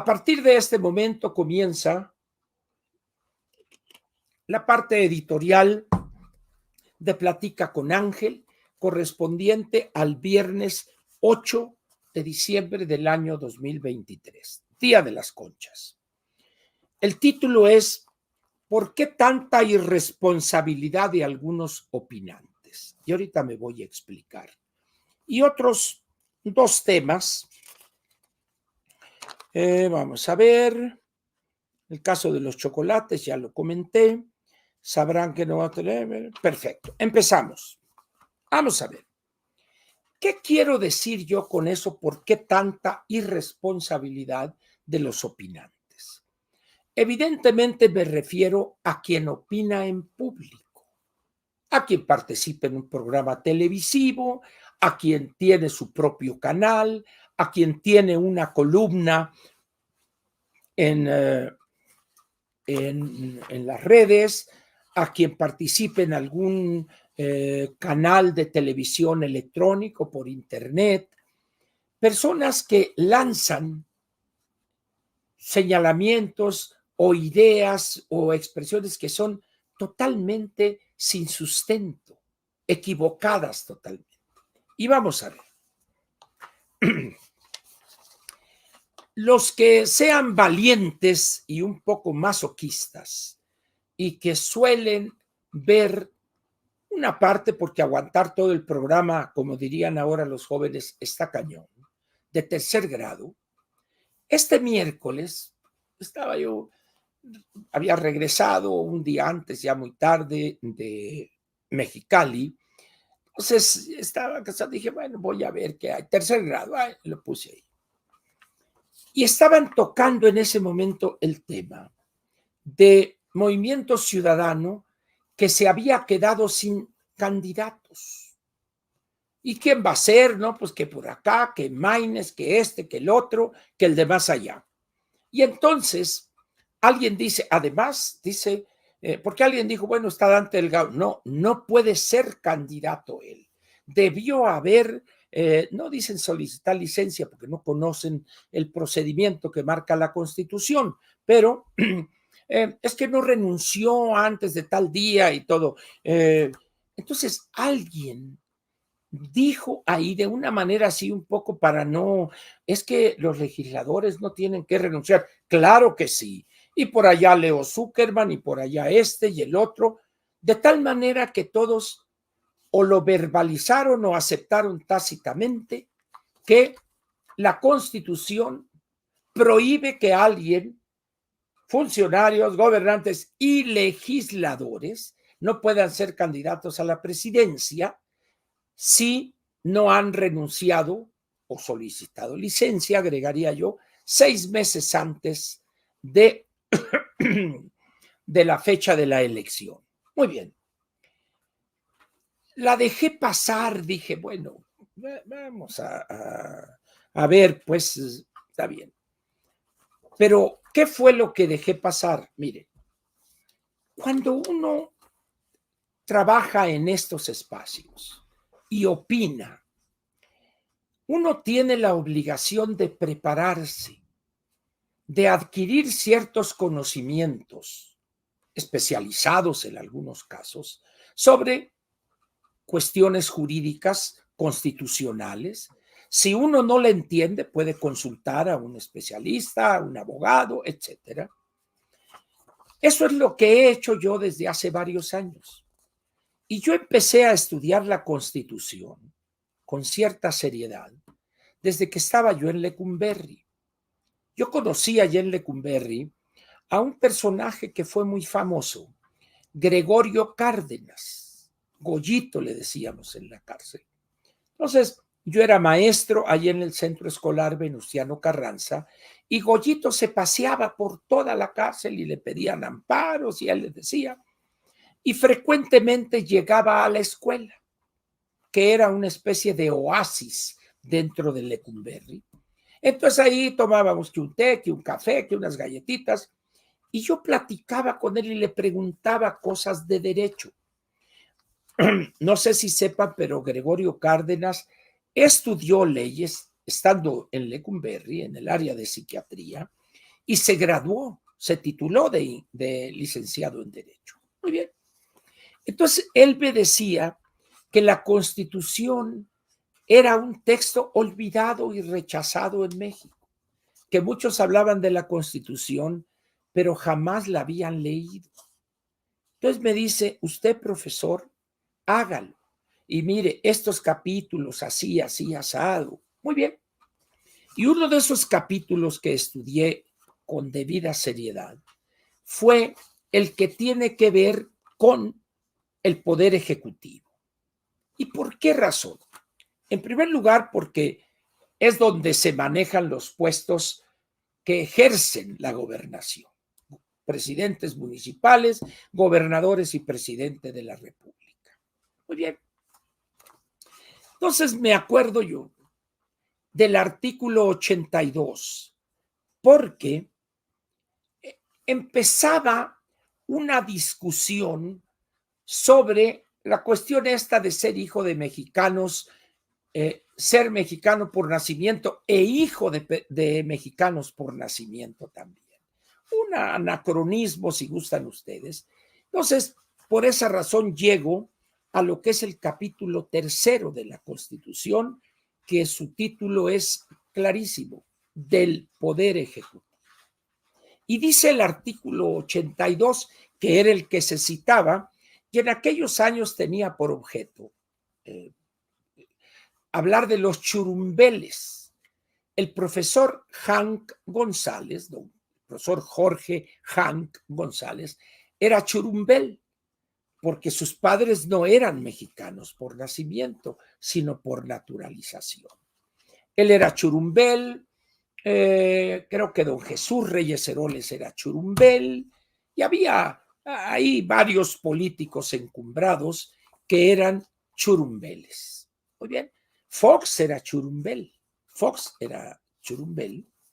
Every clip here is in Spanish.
A partir de este momento comienza la parte editorial de Platica con Ángel, correspondiente al viernes 8 de diciembre del año 2023, Día de las Conchas. El título es ¿Por qué tanta irresponsabilidad de algunos opinantes? Y ahorita me voy a explicar. Y otros dos temas. Vamos a ver. El caso de los chocolates, ya lo comenté. Sabrán que no va a tener. Perfecto. Empezamos. Vamos a ver. ¿Qué quiero decir yo con eso? ¿Por qué tanta irresponsabilidad de los opinantes? Evidentemente me refiero a quien opina en público, a quien participa en un programa televisivo, a quien tiene su propio canal, a quien tiene una columna en las redes, a quien participe en algún canal de televisión electrónico por internet, personas que lanzan señalamientos o ideas o expresiones que son totalmente sin sustento, equivocadas totalmente. Y vamos a ver. Los que sean valientes y un poco masoquistas y que suelen ver una parte, porque aguantar todo el programa, como dirían ahora los jóvenes, está cañón, de tercer grado. Este miércoles había regresado un día antes, ya muy tarde, de Mexicali. Entonces estaba cansado, dije, bueno, voy a ver qué hay. Tercer grado, lo puse ahí. Y estaban tocando en ese momento el tema de Movimiento Ciudadano que se había quedado sin candidatos. ¿Y quién va a ser? No, pues que por acá, que Maines, que este, que el otro, que el de más allá. Y entonces alguien dice, además, porque alguien dijo, bueno, está Dante Delgado. No, no puede ser candidato él. Debió haber, no dicen solicitar licencia porque no conocen el procedimiento que marca la Constitución, pero es que no renunció antes de tal día y todo. Entonces alguien dijo ahí de una manera así un poco para no, es que los legisladores no tienen que renunciar. Claro que sí. Y por allá Leo Zuckerman y por allá este y el otro, de tal manera que todos o lo verbalizaron o aceptaron tácitamente que la Constitución prohíbe que alguien, funcionarios, gobernantes y legisladores, no puedan ser candidatos a la presidencia si no han renunciado o solicitado licencia, agregaría yo, 6 meses antes de, de la fecha de la elección. Muy bien. La dejé pasar, dije, bueno, vamos a ver, pues está bien. Pero, ¿qué fue lo que dejé pasar? Mire, cuando uno trabaja en estos espacios y opina, uno tiene la obligación de prepararse, de adquirir ciertos conocimientos especializados en algunos casos sobre cuestiones jurídicas constitucionales. Si uno no le entiende, puede consultar a un especialista, a un abogado, etcétera. Eso es lo que he hecho yo desde hace varios años. Y yo empecé a estudiar la Constitución con cierta seriedad desde que estaba yo en Lecumberri. Yo conocí allá en Lecumberri a un personaje que fue muy famoso, Gregorio Cárdenas. Goyito le decíamos en la cárcel. Entonces, yo era maestro allá en el Centro Escolar Venustiano Carranza y Goyito se paseaba por toda la cárcel y le pedían amparos y él le decía, y frecuentemente llegaba a la escuela, que era una especie de oasis dentro de Lecumberri. Entonces ahí tomábamos que un té, que un café, que unas galletitas, y yo platicaba con él y le preguntaba cosas de derecho. No sé si sepan, pero Gregorio Cárdenas estudió leyes estando en Lecumberri, en el área de psiquiatría, y se graduó, se tituló de licenciado en Derecho. Muy bien. Entonces, él me decía que la Constitución era un texto olvidado y rechazado en México, que muchos hablaban de la Constitución, pero jamás la habían leído. Entonces me dice, usted, profesor, hágalo. Y mire, estos capítulos así, así, asado. Muy bien. Y uno de esos capítulos que estudié con debida seriedad fue el que tiene que ver con el poder ejecutivo. ¿Y por qué razón? En primer lugar, porque es donde se manejan los puestos que ejercen la gobernación. Presidentes municipales, gobernadores y presidente de la República. Muy bien. Entonces me acuerdo yo del artículo 82, porque empezaba una discusión sobre la cuestión esta de ser hijo de mexicanos, ser mexicano por nacimiento e hijo de mexicanos por nacimiento también. Un anacronismo, si gustan ustedes. Entonces, por esa razón llego a lo que es el capítulo 3 de la Constitución, que su título es clarísimo, del Poder Ejecutivo. Y dice el artículo 82, que era el que se citaba, que en aquellos años tenía por objeto hablar de los churumbeles. El profesor Hank González, don profesor Jorge Hank González, era churumbel, porque sus padres no eran mexicanos por nacimiento, sino por naturalización. Él era churumbel, creo que don Jesús Reyes Heroles era churumbel, y había ahí varios políticos encumbrados que eran churumbeles. Muy bien. Fox era churumbel.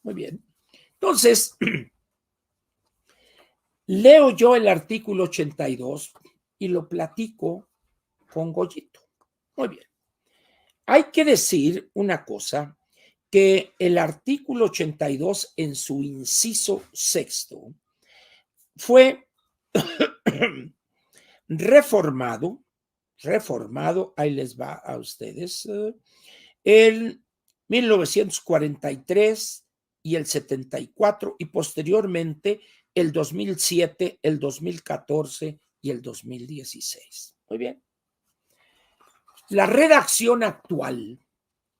Muy bien. Entonces, leo yo el artículo 82 y lo platico con Goyito. Muy bien. Hay que decir una cosa, que el artículo 82 en su inciso sexto fue reformado, ahí les va a ustedes, en 1943 y el 74 y posteriormente el 2007, el 2014 y el 2016. Muy bien. La redacción actual,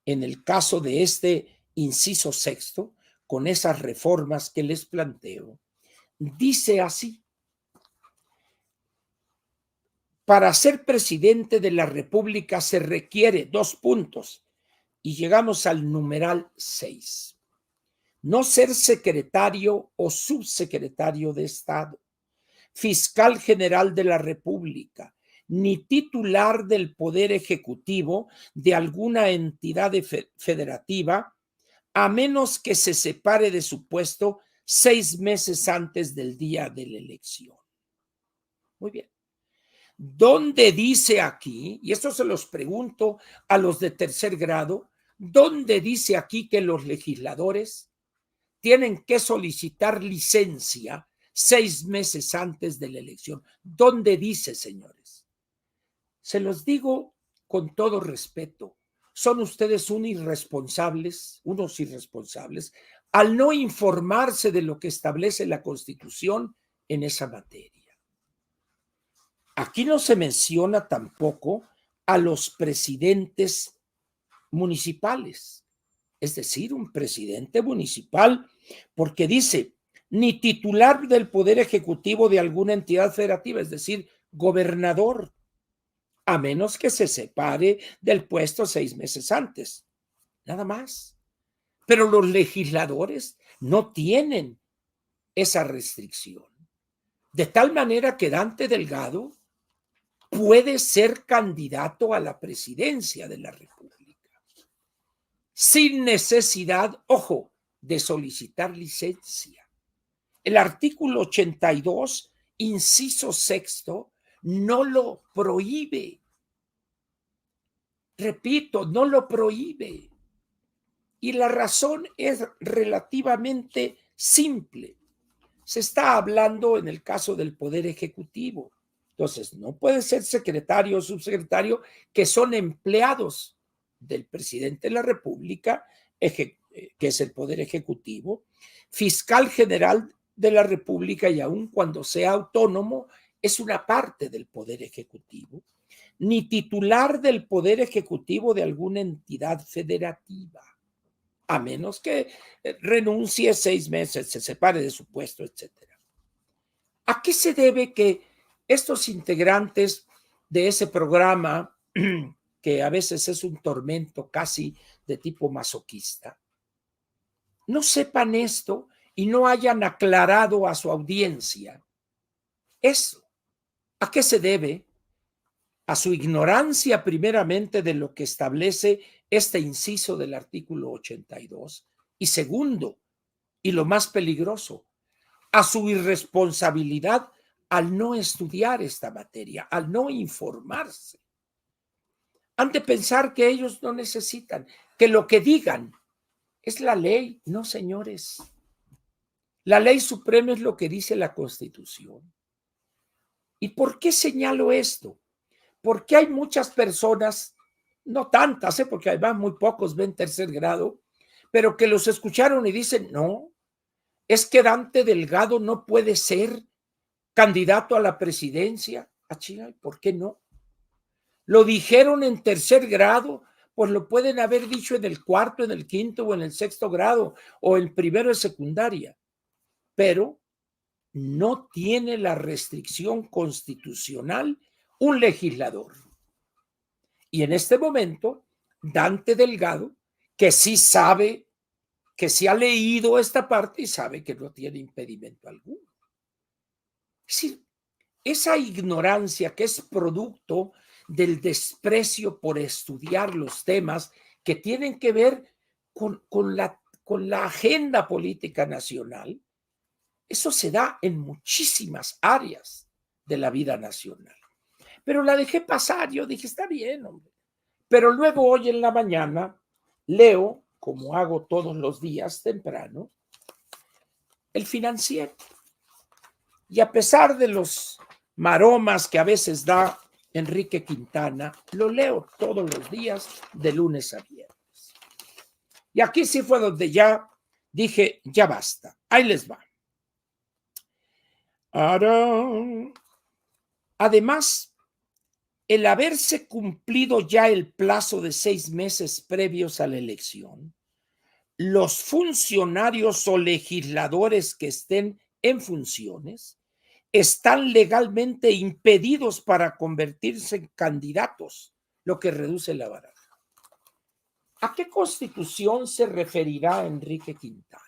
en el caso de este inciso sexto, con esas reformas que les planteo, dice así: para ser presidente de la República se requiere 2 puntos, y llegamos al numeral 6. No ser secretario o subsecretario de Estado, fiscal general de la República, ni titular del Poder Ejecutivo de alguna entidad federativa, a menos que se separe de su puesto 6 meses antes del día de la elección. Muy bien. ¿Dónde dice aquí, y esto se los pregunto a los de tercer grado, dónde dice aquí que los legisladores tienen que solicitar licencia 6 meses antes de la elección? ¿Dónde dice, señores? Se los digo con todo respeto, son ustedes unos irresponsables, al no informarse de lo que establece la Constitución en esa materia. Aquí no se menciona tampoco a los presidentes municipales, es decir, un presidente municipal, porque dice, ni titular del Poder Ejecutivo de alguna entidad federativa, es decir, gobernador, a menos que se separe del puesto 6 meses antes, nada más. Pero los legisladores no tienen esa restricción, de tal manera que Dante Delgado puede ser candidato a la presidencia de la República sin necesidad, ojo, de solicitar licencia. El artículo 82, inciso sexto, no lo prohíbe. Repito, no lo prohíbe. Y la razón es relativamente simple. Se está hablando en el caso del Poder Ejecutivo. Entonces, no puede ser secretario o subsecretario que son empleados del presidente de la República, que es el Poder Ejecutivo, fiscal general de la República y aun cuando sea autónomo, es una parte del Poder Ejecutivo, ni titular del Poder Ejecutivo de alguna entidad federativa, a menos que renuncie 6 meses, se separe de su puesto, etcétera. ¿A qué se debe que estos integrantes de ese programa, que a veces es un tormento casi de tipo masoquista, no sepan esto y no hayan aclarado a su audiencia eso? ¿A qué se debe? A su ignorancia primeramente de lo que establece este inciso del artículo 82 y segundo, y lo más peligroso, a su irresponsabilidad al no estudiar esta materia, al no informarse. Han de pensar que ellos no necesitan, que lo que digan es la ley. No, señores. La ley suprema es lo que dice la Constitución. ¿Y por qué señalo esto? Porque hay muchas personas, no tantas, porque además muy pocos ven tercer grado, pero que los escucharon y dicen, no, es que Dante Delgado no puede ser candidato a la presidencia. Ah, chinga, ¿por qué no? Lo dijeron en tercer grado, pues lo pueden haber dicho en el cuarto, en el quinto o en el sexto grado o en primero de secundaria, pero no tiene la restricción constitucional un legislador. Y en este momento, Dante Delgado, que sí sabe, que sí ha leído esta parte y sabe que no tiene impedimento alguno. Es decir, esa ignorancia que es producto del desprecio por estudiar los temas que tienen que ver con la agenda política nacional, eso se da en muchísimas áreas de la vida nacional. Pero la dejé pasar, yo dije, está bien, hombre. Pero luego hoy en la mañana leo, como hago todos los días temprano, el Financiero. Y a pesar de los maromas que a veces da Enrique Quintana, lo leo todos los días de lunes a viernes. Y aquí sí fue donde ya dije, ya basta, ahí les va. Además, el haberse cumplido ya el plazo de 6 meses previos a la elección, los funcionarios o legisladores que estén en funciones están legalmente impedidos para convertirse en candidatos, lo que reduce la baraja. ¿A qué constitución se referirá Enrique Quintana?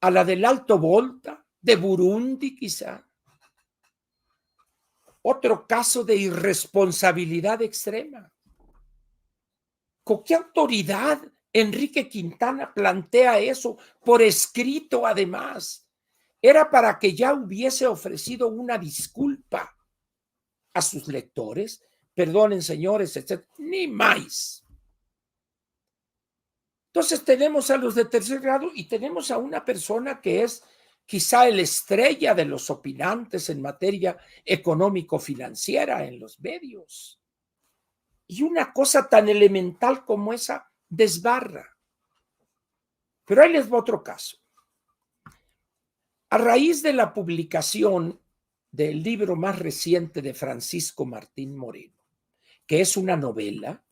¿A la del Alto Volta, de Burundi quizá? Otro caso de irresponsabilidad extrema. ¿Con qué autoridad Enrique Quintana plantea eso por escrito además? Era para que ya hubiese ofrecido una disculpa a sus lectores. Perdonen, señores, etc. Ni más. Entonces tenemos a los de tercer grado y tenemos a una persona que es quizá el estrella de los opinantes en materia económico-financiera en los medios. Y una cosa tan elemental como esa desbarra. Pero ahí les va otro caso. A raíz de la publicación del libro más reciente de Francisco Martín Moreno, que es una novela,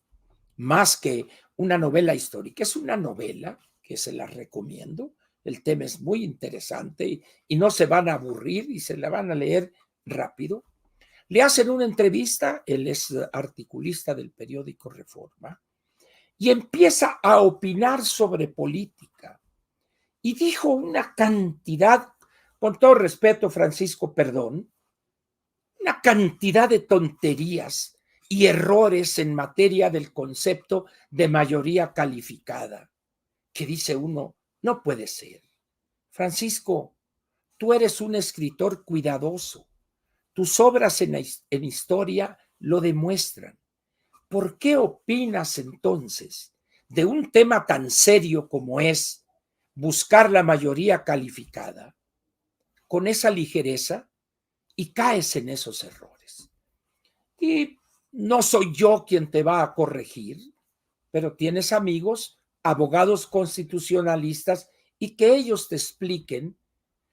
más que una novela histórica, es una novela que se la recomiendo. El tema es muy interesante y no se van a aburrir y se la van a leer rápido. Le hacen una entrevista, él es articulista del periódico Reforma, y empieza a opinar sobre política. Y dijo una cantidad, con todo respeto, Francisco, perdón, una cantidad de tonterías y errores en materia del concepto de mayoría calificada, que dice uno, no puede ser. Francisco, tú eres un escritor cuidadoso. Tus obras en historia lo demuestran. ¿Por qué opinas entonces de un tema tan serio como es buscar la mayoría calificada con esa ligereza y caes en esos errores. Y no soy yo quien te va a corregir, pero tienes amigos, abogados constitucionalistas, y que ellos te expliquen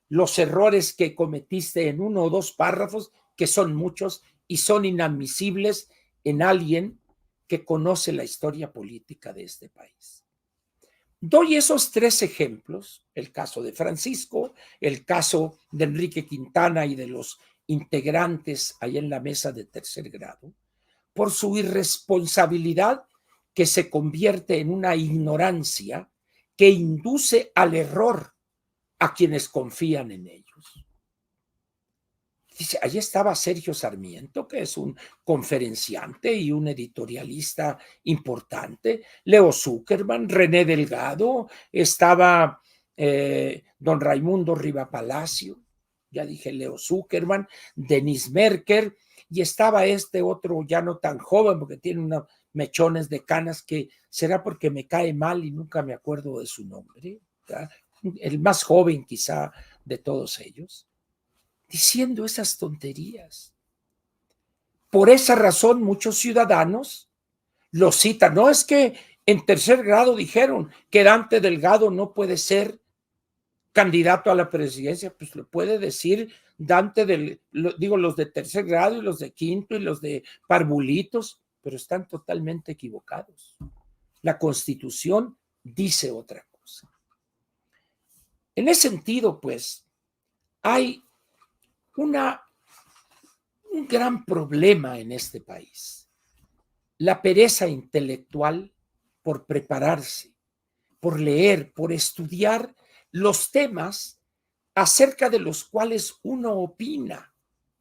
los errores que cometiste en 1 o 2 párrafos, que son muchos y son inadmisibles en alguien que conoce la historia política de este país. Doy esos 3 ejemplos, el caso de Francisco, el caso de Enrique Quintana y de los integrantes ahí en la mesa de tercer grado, por su irresponsabilidad que se convierte en una ignorancia que induce al error a quienes confían en ellos. Dice, ahí estaba Sergio Sarmiento, que es un conferenciante y un editorialista importante, Leo Zuckerman, René Delgado, estaba don Raimundo Riva Palacio, ya dije Leo Zuckerman, Denis Merker, y estaba este otro ya no tan joven, porque tiene unos mechones de canas, que será porque me cae mal y nunca me acuerdo de su nombre, ¿verdad? El más joven quizá de todos ellos, diciendo esas tonterías. Por esa razón, muchos ciudadanos lo citan. No es que en tercer grado dijeron que Dante Delgado no puede ser candidato a la presidencia, pues lo puede decir Dante, digo, los de tercer grado y los de quinto y los de parvulitos, pero están totalmente equivocados. La Constitución dice otra cosa. En ese sentido, pues, hay un gran problema en este país. La pereza intelectual por prepararse, por leer, por estudiar los temas acerca de los cuales uno opina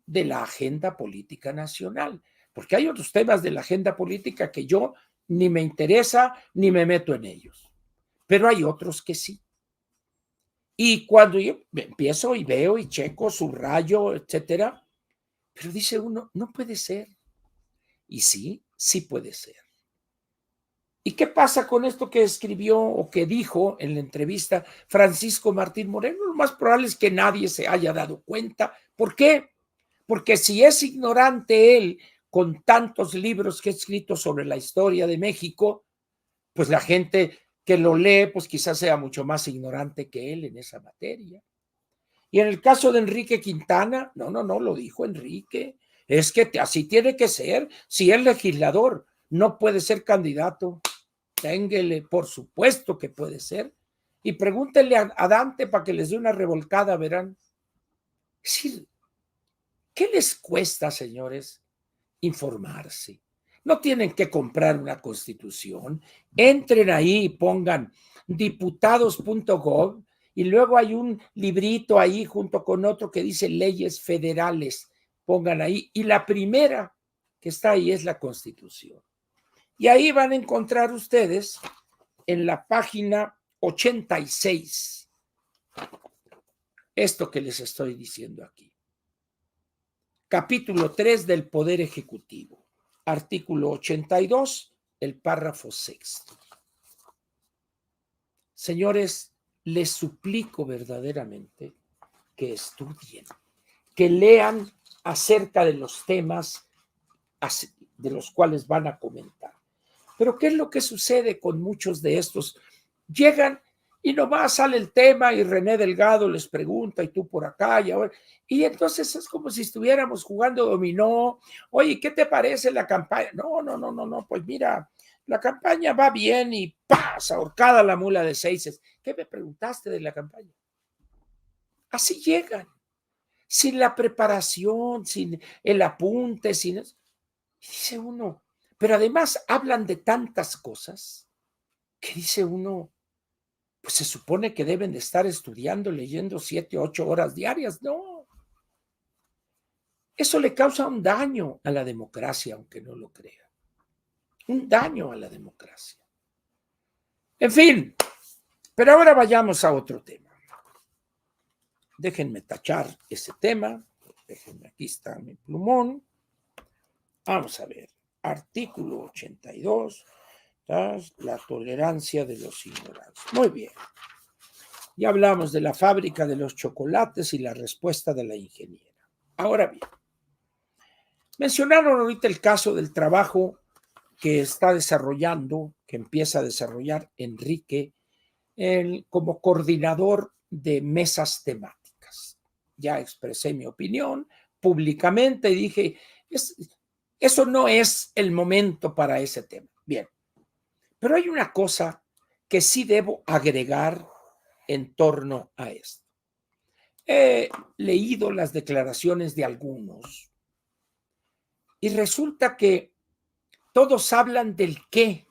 de la agenda política nacional. Porque hay otros temas de la agenda política que yo ni me interesa ni me meto en ellos. Pero hay otros que sí. Y cuando yo empiezo y veo y checo, subrayo, etcétera, pero dice uno, no puede ser. Y sí, sí puede ser. ¿Y qué pasa con esto que escribió o que dijo en la entrevista Francisco Martín Moreno? Lo más probable es que nadie se haya dado cuenta. ¿Por qué? Porque si es ignorante él con tantos libros que ha escrito sobre la historia de México, pues la gente que lo lee, pues quizás sea mucho más ignorante que él en esa materia. Y en el caso de Enrique Quintana, no, lo dijo Enrique, es que así tiene que ser. Si es legislador, no puede ser candidato. Ténguele, por supuesto que puede ser. Y pregúntenle a Dante para que les dé una revolcada, verán. Es decir, ¿qué les cuesta, señores, informarse? No tienen que comprar una constitución. Entren ahí y pongan diputados.gov y luego hay un librito ahí junto con otro que dice leyes federales. Pongan ahí. Y la primera que está ahí es la Constitución. Y ahí van a encontrar ustedes en la página 86 esto que les estoy diciendo aquí. Capítulo 3 del Poder Ejecutivo. Artículo 82, el párrafo 6. Señores, les suplico verdaderamente que estudien, que lean acerca de los temas de los cuales van a comentar. Pero ¿qué es lo que sucede con muchos de estos? Llegan y nomás sale el tema y René Delgado les pregunta y tú por acá y ahora. Y entonces es como si estuviéramos jugando dominó. Oye, ¿qué te parece la campaña? No, pues mira, la campaña va bien y ¡paz! Ahorcada la mula de seises. ¿Qué me preguntaste de la campaña? Así llegan, sin la preparación, sin el apunte, sin eso. Y dice uno, pero además hablan de tantas cosas que dice uno, pues se supone que deben de estar estudiando, leyendo 7, 8 horas diarias. No. Eso le causa un daño a la democracia, aunque no lo crea. Un daño a la democracia. En fin, pero ahora vayamos a otro tema. Déjenme tachar ese tema. Déjenme, aquí está mi plumón. Vamos a ver. Artículo 82. La tolerancia de los ignorantes. Muy bien. Ya hablamos de la fábrica de los chocolates y la respuesta de la ingeniera. Ahora bien, mencionaron ahorita el caso del trabajo que está desarrollando, que empieza a desarrollar Enrique como coordinador de mesas temáticas. Ya expresé mi opinión públicamente y dije, eso no es el momento para ese tema. Bien, pero hay una cosa que sí debo agregar en torno a esto. He leído las declaraciones de algunos y resulta que todos hablan del qué.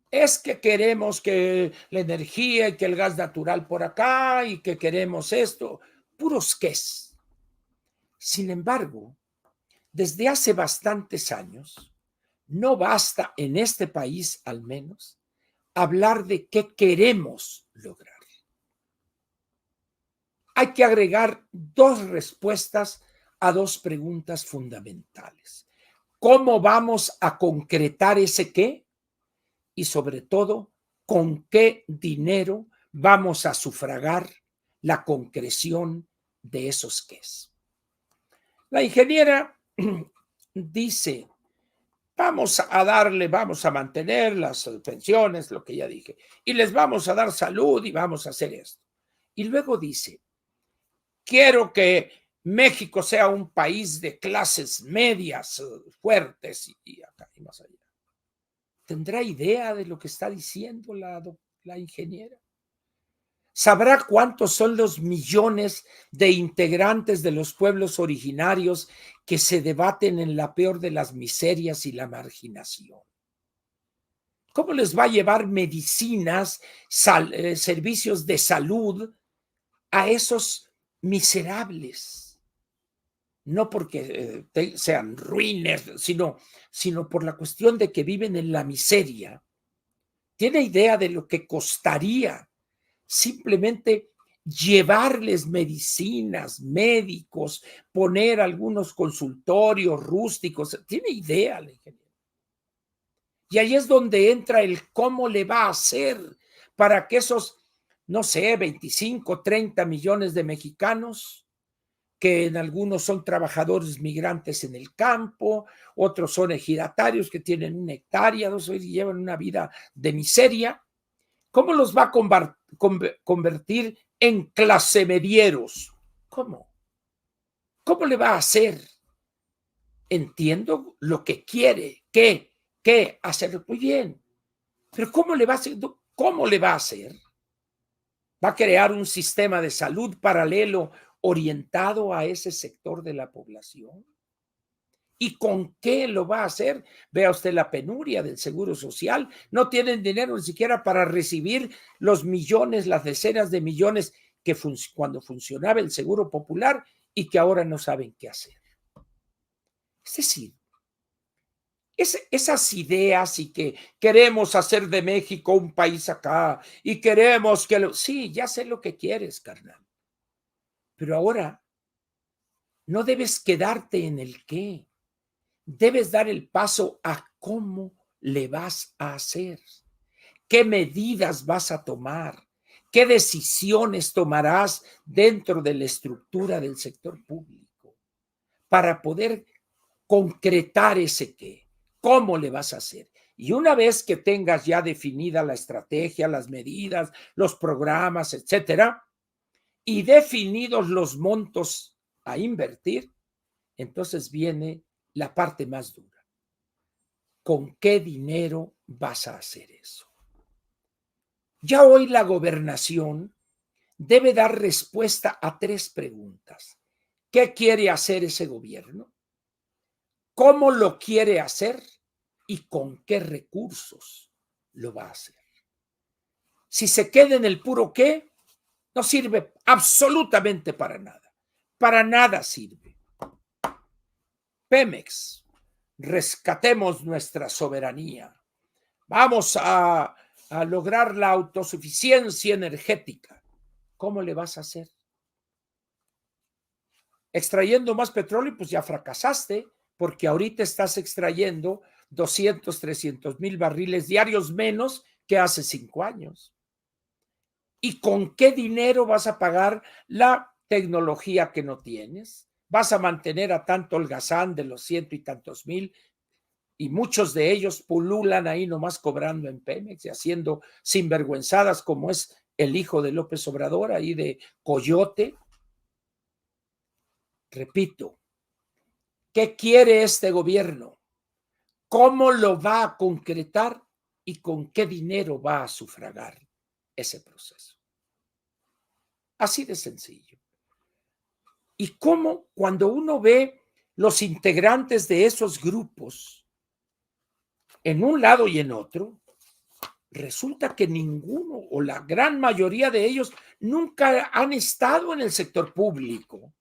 Es que queremos que la energía y que el gas natural por acá y que queremos esto, puros qués. Sin embargo, desde hace bastantes años, no basta en este país al menos hablar de qué queremos lograr. Hay que agregar dos respuestas a dos preguntas fundamentales. ¿Cómo vamos a concretar ese qué? Y sobre todo, ¿con qué dinero vamos a sufragar la concreción de esos qués? La ingeniera dice, vamos a mantener las pensiones, lo que ya dije, y les vamos a dar salud y vamos a hacer esto. Y luego dice, quiero que México sea un país de clases medias fuertes y acá y más allá. ¿Tendrá idea de lo que está diciendo la ingeniera? ¿Sabrá cuántos son los millones de integrantes de los pueblos originarios que se debaten en la peor de las miserias y la marginación? ¿Cómo les va a llevar medicinas, servicios de salud a esos miserables? No porque sean ruines, sino por la cuestión de que viven en la miseria. ¿Tiene idea de lo que costaría simplemente llevarles medicinas, médicos, poner algunos consultorios rústicos? ¿Tiene idea la ingeniera? Y ahí es donde entra el cómo le va a hacer para que esos, no sé, 25, 30 millones de mexicanos, que en algunos son trabajadores migrantes en el campo, otros son ejidatarios que tienen 1 hectárea, 2 y llevan una vida de miseria. ¿Cómo los va a convertir en clasemedieros? ¿Cómo? ¿Cómo le va a hacer? Entiendo lo que quiere, ¿qué? Hacerlo muy bien. Pero ¿cómo le va a hacer? ¿Cómo le va a hacer? ¿Va a crear un sistema de salud paralelo orientado a ese sector de la población? ¿Y con qué lo va a hacer? Vea usted la penuria del Seguro Social. No tienen dinero ni siquiera para recibir los millones, las decenas de millones que cuando funcionaba el Seguro Popular y que ahora no saben qué hacer. Es decir, esas ideas y que queremos hacer de México un país acá y queremos que sí, ya sé lo que quieres, carnal. Pero ahora no debes quedarte en el qué. Debes dar el paso a cómo le vas a hacer, qué medidas vas a tomar, qué decisiones tomarás dentro de la estructura del sector público para poder concretar ese qué, cómo le vas a hacer. Y una vez que tengas ya definida la estrategia, las medidas, los programas, etcétera, y definidos los montos a invertir, entonces viene la parte más dura. ¿Con qué dinero vas a hacer eso? Ya hoy la gobernación debe dar respuesta a 3 preguntas. ¿Qué quiere hacer ese gobierno? ¿Cómo lo quiere hacer? ¿Y con qué recursos lo va a hacer? Si se queda en el puro qué, no sirve absolutamente para nada. Para nada sirve. Pemex, rescatemos nuestra soberanía. Vamos a lograr la autosuficiencia energética. ¿Cómo le vas a hacer? Extrayendo más petróleo, pues ya fracasaste, porque ahorita estás extrayendo 200, 300 mil barriles diarios menos que hace 5 años. ¿Y con qué dinero vas a pagar la tecnología que no tienes? ¿Vas a mantener a tanto holgazán de los ciento y tantos mil? Y muchos de ellos pululan ahí nomás cobrando en Pemex y haciendo sinvergüenzadas como es el hijo de López Obrador, ahí de Coyote. Repito, ¿qué quiere este gobierno? ¿Cómo lo va a concretar y con qué dinero va a sufragar ese proceso? Así de sencillo. Y cómo cuando uno ve los integrantes de esos grupos en un lado y en otro, resulta que ninguno o la gran mayoría de ellos nunca han estado en el sector público,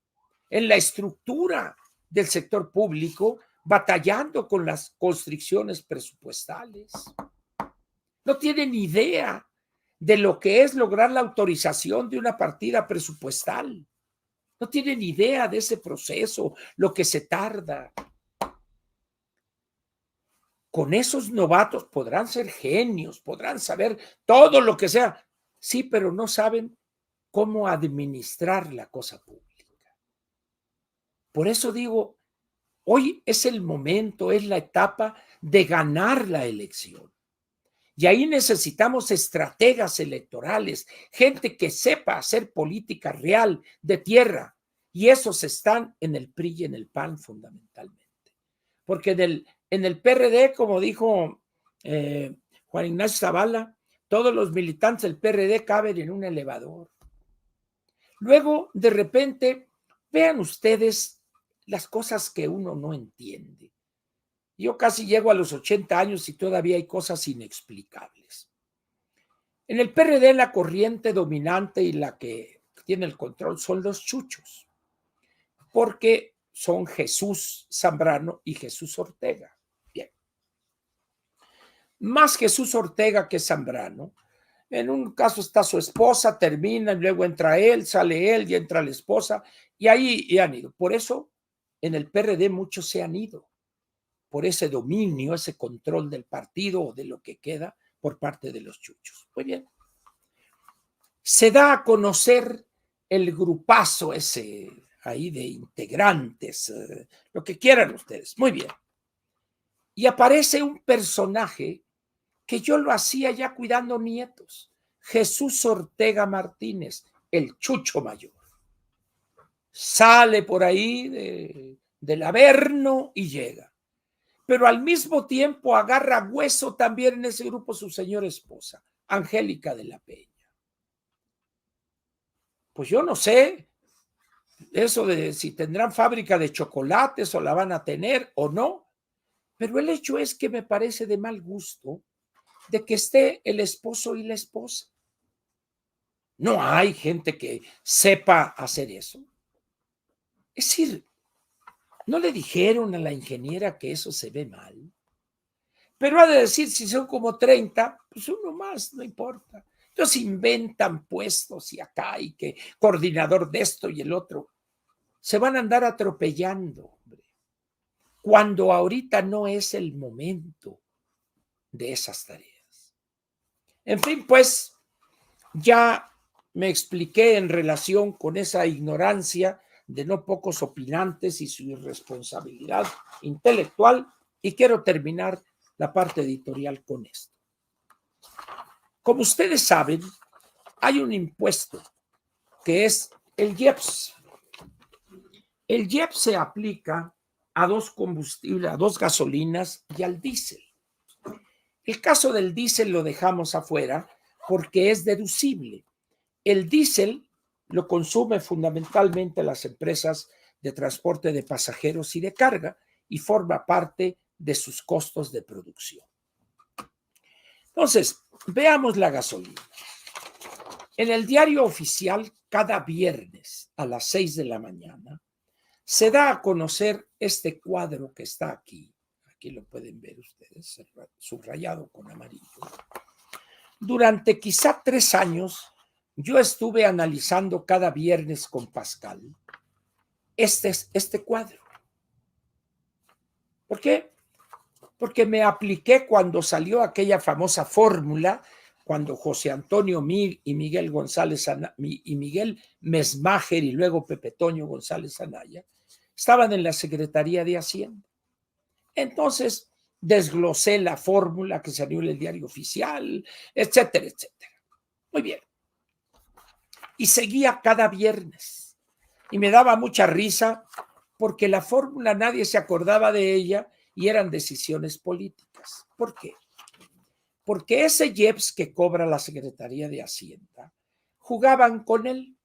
en la estructura del sector público, batallando con las constricciones presupuestales. No tienen idea de lo que es lograr la autorización de una partida presupuestal. No tienen idea de ese proceso, lo que se tarda. Con esos novatos podrán ser genios, podrán saber todo lo que sea. Sí, pero no saben cómo administrar la cosa pública. Por eso digo, hoy es el momento, es la etapa de ganar la elección. Y ahí necesitamos estrategas electorales, gente que sepa hacer política real de tierra. Y esos están en el PRI y en el PAN fundamentalmente. Porque en el PRD, como dijo Juan Ignacio Zavala, todos los militantes del PRD caben en un elevador. Luego, de repente, vean ustedes las cosas que uno no entiende. Yo casi llego a los 80 años y todavía hay cosas inexplicables. En el PRD la corriente dominante y la que tiene el control son los chuchos, porque son Jesús Zambrano y Jesús Ortega. Bien. Más Jesús Ortega que Zambrano. En un caso está su esposa, termina, y luego entra él, sale él y entra la esposa, y ahí han ido. Por eso en el PRD muchos se han ido, por ese dominio, ese control del partido o de lo que queda por parte de los chuchos. Muy bien. Se da a conocer el grupazo ese ahí de integrantes, lo que quieran ustedes. Muy bien. Y aparece un personaje que yo lo hacía ya cuidando nietos. Jesús Ortega Martínez, el Chucho Mayor. Sale por ahí del Averno y llega. Pero al mismo tiempo agarra hueso también en ese grupo su señora esposa, Angélica de la Peña. Pues yo no sé eso de si tendrán fábrica de chocolates o la van a tener o no, pero el hecho es que me parece de mal gusto de que esté el esposo y la esposa. No hay gente que sepa hacer eso. Es decir, no le dijeron a la ingeniera que eso se ve mal, pero ha de decir, si son como 30, pues uno más, no importa. Entonces inventan puestos y acá y que coordinador de esto y el otro. Se van a andar atropellando, hombre, cuando ahorita no es el momento de esas tareas. En fin, pues ya me expliqué en relación con esa ignorancia de no pocos opinantes y su irresponsabilidad intelectual, y quiero terminar la parte editorial con esto. Como ustedes saben, hay un impuesto que es el IEPS. El IEPS se aplica a dos combustibles, a dos gasolinas y al diésel. El caso del diésel lo dejamos afuera porque es deducible. El diésel lo consume fundamentalmente las empresas de transporte de pasajeros y de carga y forma parte de sus costos de producción. Entonces, veamos la gasolina. En el diario oficial, cada viernes a las 6 de la mañana, se da a conocer este cuadro que está aquí. Aquí lo pueden ver ustedes, subrayado con amarillo. Durante quizá 3 años, yo estuve analizando cada viernes con Pascal este cuadro. ¿Por qué? Porque me apliqué cuando salió aquella famosa fórmula, cuando José Antonio Mig y Miguel González y Miguel Mesmacher y luego Pepe Toño González Anaya estaban en la Secretaría de Hacienda. Entonces desglosé la fórmula que salió en el Diario Oficial, etcétera, etcétera. Muy bien. Y seguía cada viernes. Y me daba mucha risa porque la fórmula nadie se acordaba de ella y eran decisiones políticas. ¿Por qué? Porque ese IEPS que cobra la Secretaría de Hacienda, jugaban con él.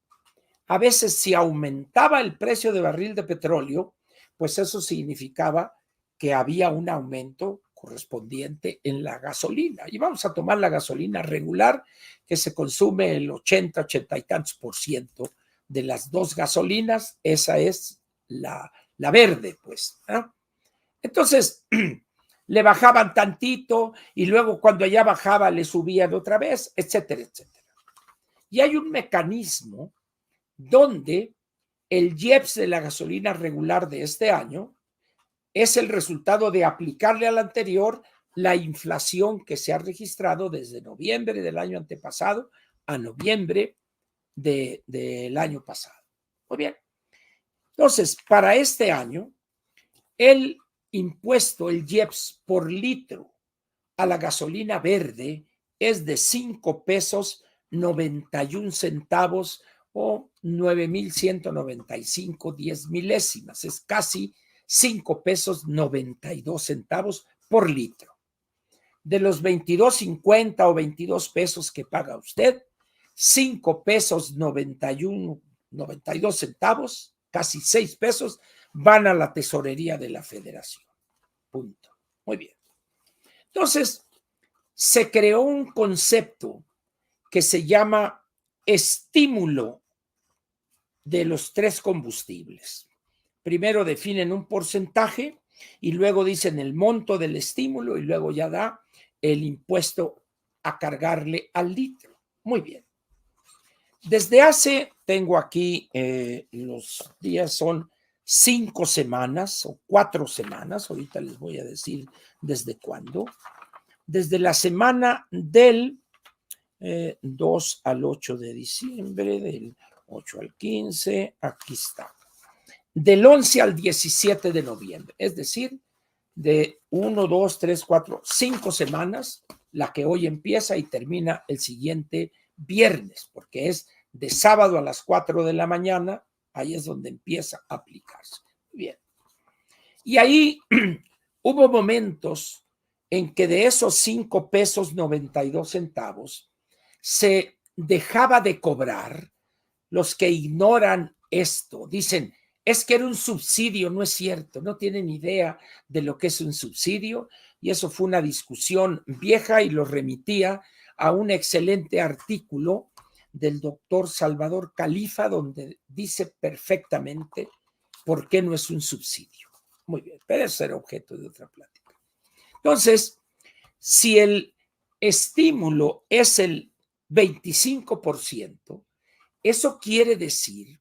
A veces si aumentaba el precio de barril de petróleo, pues eso significaba que había un aumento correspondiente en la gasolina. Y vamos a tomar la gasolina regular, que se consume el 80 y tantos por ciento de las dos gasolinas. Esa es la verde, pues, ¿no? Entonces, le bajaban tantito y luego cuando ya bajaba le subían otra vez, etcétera, etcétera. Y hay un mecanismo donde el IEPS de la gasolina regular de este año es el resultado de aplicarle al anterior la inflación que se ha registrado desde noviembre del año antepasado a noviembre del año pasado. Muy bien. Entonces, para este año, el impuesto, el IEPS por litro a la gasolina verde es de 5 pesos 91 centavos o 9,195 10 milésimas. Es casi 5 pesos 92 centavos por litro. De los 22.50 o 22 pesos que paga usted, 5 pesos 92 centavos, casi 6 pesos, van a la tesorería de la Federación. Punto. Muy bien. Entonces, se creó un concepto que se llama estímulo de los tres combustibles. Primero definen un porcentaje y luego dicen el monto del estímulo y luego ya da el impuesto a cargarle al litro. Muy bien. Desde hace, tengo aquí los días son 5 semanas o 4 semanas, ahorita les voy a decir desde cuándo. Desde la semana del 2 al 8 de diciembre, del 8 al 15, aquí está. Del 11 al 17 de noviembre, es decir, de 1, 2, 3, 4, 5 semanas, la que hoy empieza y termina el siguiente viernes, porque es de sábado a las 4 de la mañana, ahí es donde empieza a aplicarse. Bien. Y ahí hubo momentos en que de esos 5 pesos 92 centavos se dejaba de cobrar. Los que ignoran esto dicen, es que era un subsidio. No es cierto, no tienen idea de lo que es un subsidio, y eso fue una discusión vieja y lo remitía a un excelente artículo del doctor Salvador Califa, donde dice perfectamente por qué no es un subsidio. Muy bien, pero eso era objeto de otra plática. Entonces, si el estímulo es el 25%, eso quiere decir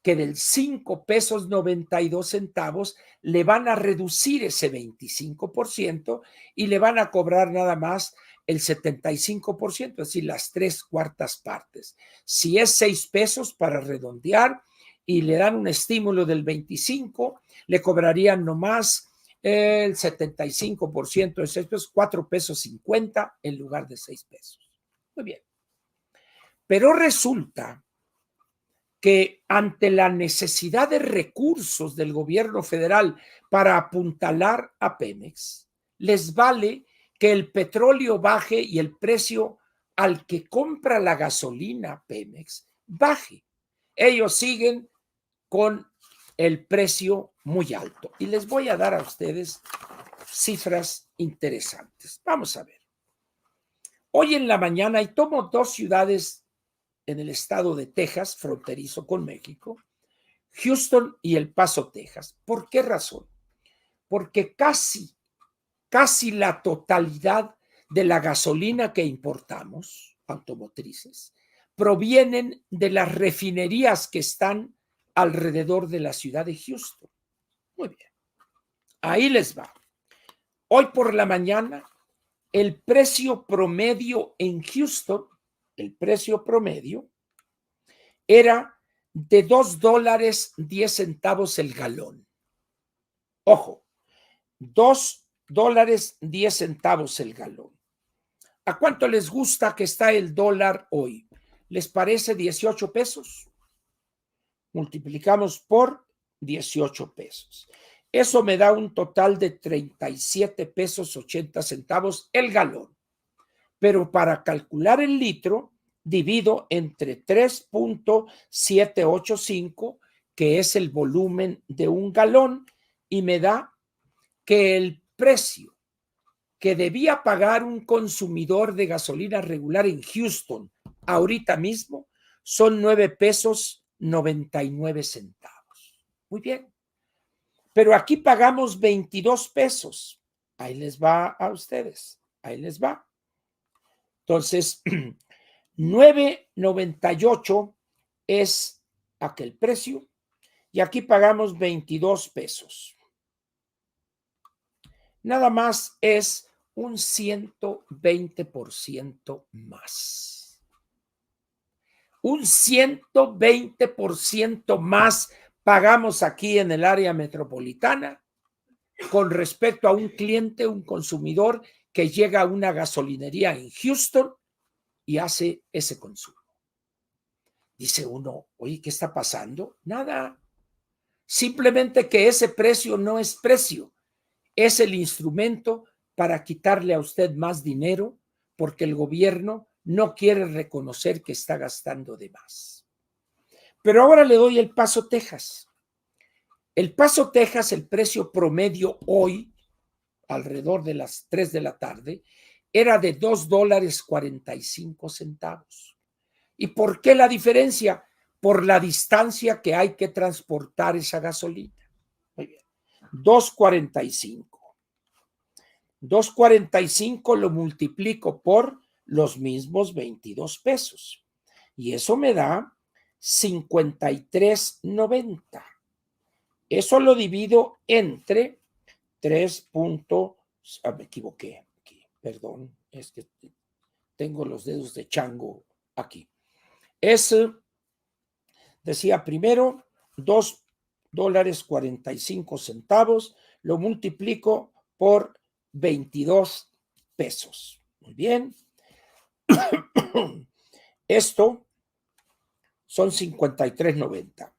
que del 5 pesos 92 centavos le van a reducir ese 25% y le van a cobrar nada más el 75%, es decir, las 3/4 partes. Si es 6 pesos para redondear y le dan un estímulo del 25, le cobrarían nomás el 75% de 6 pesos, 4 pesos 50 en lugar de 6 pesos. Muy bien. Pero resulta que ante la necesidad de recursos del gobierno federal para apuntalar a Pemex, les vale que el petróleo baje y el precio al que compra la gasolina Pemex baje. Ellos siguen con el precio muy alto. Y les voy a dar a ustedes cifras interesantes. Vamos a ver. Hoy en la mañana, y tomo 2 ciudades en el estado de Texas, fronterizo con México, Houston y El Paso, Texas. ¿Por qué razón? Porque casi la totalidad de la gasolina que importamos, automotrices, provienen de las refinerías que están alrededor de la ciudad de Houston. Muy bien. Ahí les va. Hoy por la mañana, el precio promedio en Houston, el precio promedio era de $2.10 el galón. Ojo, $2.10 el galón. ¿A cuánto les gusta que está el dólar hoy? ¿Les parece 18 pesos? Multiplicamos por 18 pesos. Eso me da un total de 37 pesos 80 centavos el galón. Pero para calcular el litro, divido entre 3.785, que es el volumen de un galón, y me da que el precio que debía pagar un consumidor de gasolina regular en Houston ahorita mismo son 9 pesos 99 centavos. Muy bien. Pero aquí pagamos 22 pesos. Ahí les va a ustedes. Ahí les va. Entonces, 9.98 es aquel precio y aquí pagamos 22 pesos. Nada más es un 120% más. Un 120% más pagamos aquí en el área metropolitana con respecto a un cliente, un consumidor que llega a una gasolinería en Houston y hace ese consumo. Dice uno, oye, ¿qué está pasando? Nada. Simplemente que ese precio no es precio. Es el instrumento para quitarle a usted más dinero porque el gobierno no quiere reconocer que está gastando de más. Pero ahora le doy El Paso, Texas. El Paso, Texas, el precio promedio hoy, alrededor de las 3 de la tarde, era de $2.45. ¿Y por qué la diferencia? Por la distancia que hay que transportar esa gasolina. Muy bien. 2.45. 2.45 lo multiplico por los mismos 22 pesos. Y eso me da 53.90. Eso lo divido entre 3. Me equivoqué aquí, perdón, es que tengo los dedos de chango aquí. Decía primero $2.45, lo multiplico por 22 pesos. Muy bien. Esto son 53.90.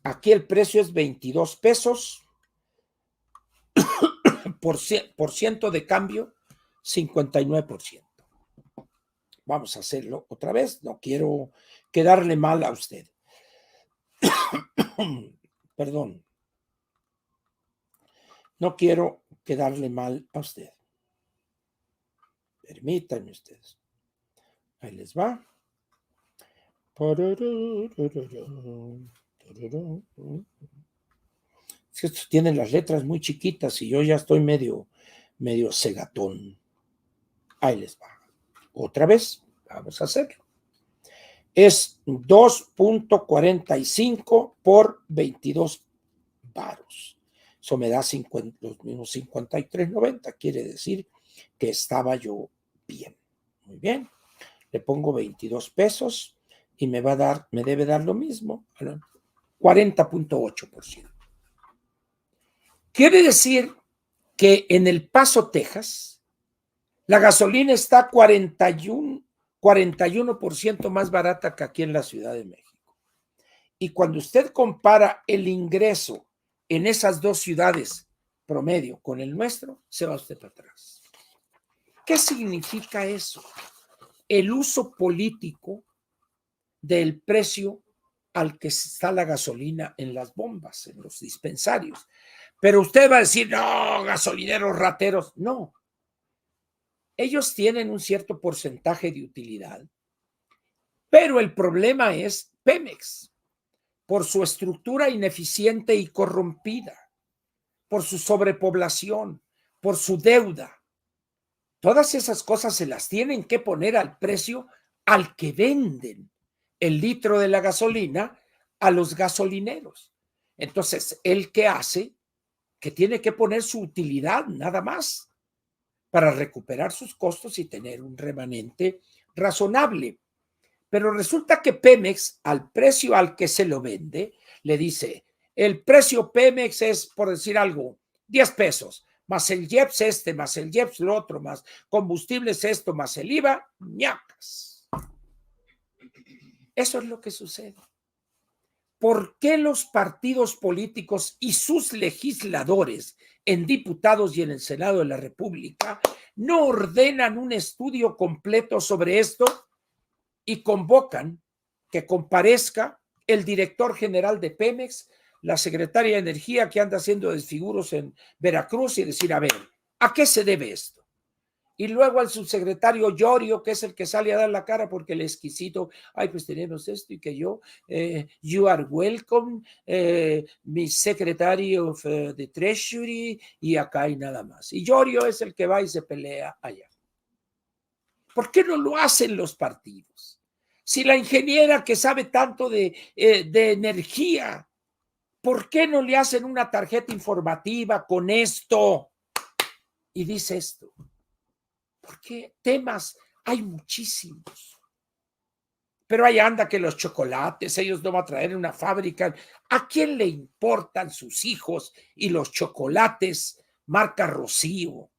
Aquí el precio es 22 pesos. Por ciento de cambio, 59%. Vamos a hacerlo otra vez. No quiero quedarle mal a usted. Perdón. No quiero quedarle mal a usted. Permítanme ustedes. Ahí les va. Estos tienen las letras muy chiquitas y yo ya estoy medio cegatón. Ahí les va. Otra vez, vamos a hacerlo. Es 2.45 por 22 varos. Eso me da los mismos 53.90. Quiere decir que estaba yo bien. Muy bien. Le pongo 22 pesos y me debe dar lo mismo. 40.8%. Quiere decir que en El Paso, Texas, la gasolina está 41% más barata que aquí en la Ciudad de México. Y cuando usted compara el ingreso en esas dos ciudades promedio con el nuestro, se va usted para atrás. ¿Qué significa eso? El uso político del precio al que está la gasolina en las bombas, en los dispensarios. Pero usted va a decir, no, gasolineros rateros. No. Ellos tienen un cierto porcentaje de utilidad, pero el problema es Pemex, por su estructura ineficiente y corrompida, por su sobrepoblación, por su deuda. Todas esas cosas se las tienen que poner al precio al que venden el litro de la gasolina a los gasolineros. Entonces, ¿él qué hace? Que tiene que poner su utilidad, nada más. para recuperar sus costos y tener un remanente razonable. Pero resulta que Pemex, al precio al que se lo vende, le dice, el precio Pemex es, por decir algo, 10 pesos, más el IEPS este, más el IEPS lo otro, más combustibles esto, más el IVA, ñacas. Eso es lo que sucede. ¿Por qué los partidos políticos y sus legisladores en diputados y en el Senado de la República no ordenan un estudio completo sobre esto y convocan que comparezca el director general de Pemex, la secretaria de Energía que anda haciendo desfiguros en Veracruz y decir, a ver, ¿a qué se debe esto? Y luego al subsecretario Llorio, que es el que sale a dar la cara porque el exquisito, ay, pues tenemos esto y que yo, you are welcome, mi secretario de Treasury, y acá hay nada más. Y Llorio es el que va y se pelea allá. ¿Por qué no lo hacen los partidos? Si la ingeniera que sabe tanto de energía, ¿por qué no le hacen una tarjeta informativa con esto? Y dice esto. Porque temas hay muchísimos. Pero ahí anda que los chocolates, ellos no van a traer una fábrica. ¿A quién le importan sus hijos y los chocolates marca Rocío?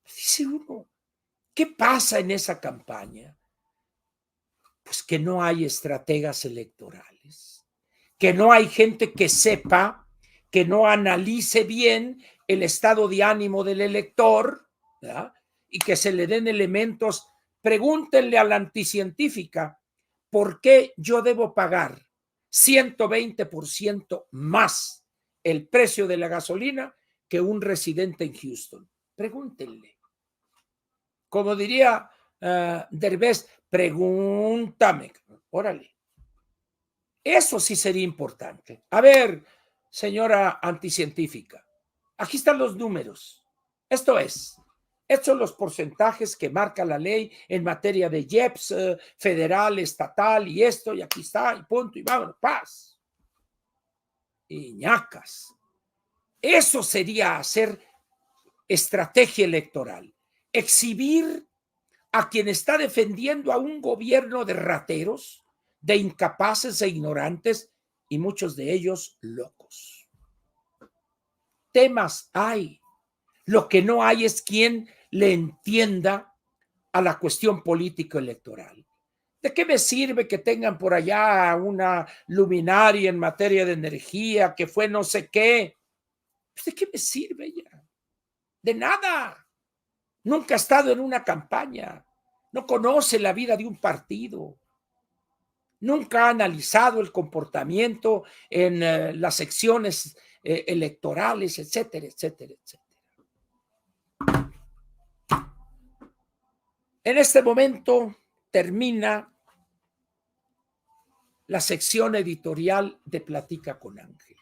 Dice uno, ¿qué pasa en esa campaña? Pues que no hay estrategas electorales, que no hay gente que sepa, que no analice bien el estado de ánimo del elector, ¿verdad? Y que se le den elementos. Pregúntenle a la anticientífica, ¿por qué yo debo pagar 120% más el precio de la gasolina que un residente en Houston? Pregúntenle. Como diría Derbez, pregúntame. Órale. Eso sí sería importante. A ver, señora anticientífica, aquí están los números. Estos son los porcentajes que marca la ley en materia de IEPS, federal, estatal y esto, y aquí está, y punto, y vámonos, paz. Y ñacas. Eso sería hacer estrategia electoral. Exhibir a quien está defendiendo a un gobierno de rateros, de incapaces e ignorantes, y muchos de ellos locos. Temas hay. Lo que no hay es quien le entienda a la cuestión político-electoral. ¿De qué me sirve que tengan por allá una luminaria en materia de energía que fue no sé qué? ¿De qué me sirve ella? De nada. Nunca ha estado en una campaña. No conoce la vida de un partido. Nunca ha analizado el comportamiento en las secciones electorales, etcétera, etcétera, etcétera. En este momento termina la sección editorial de Platica con Ángel.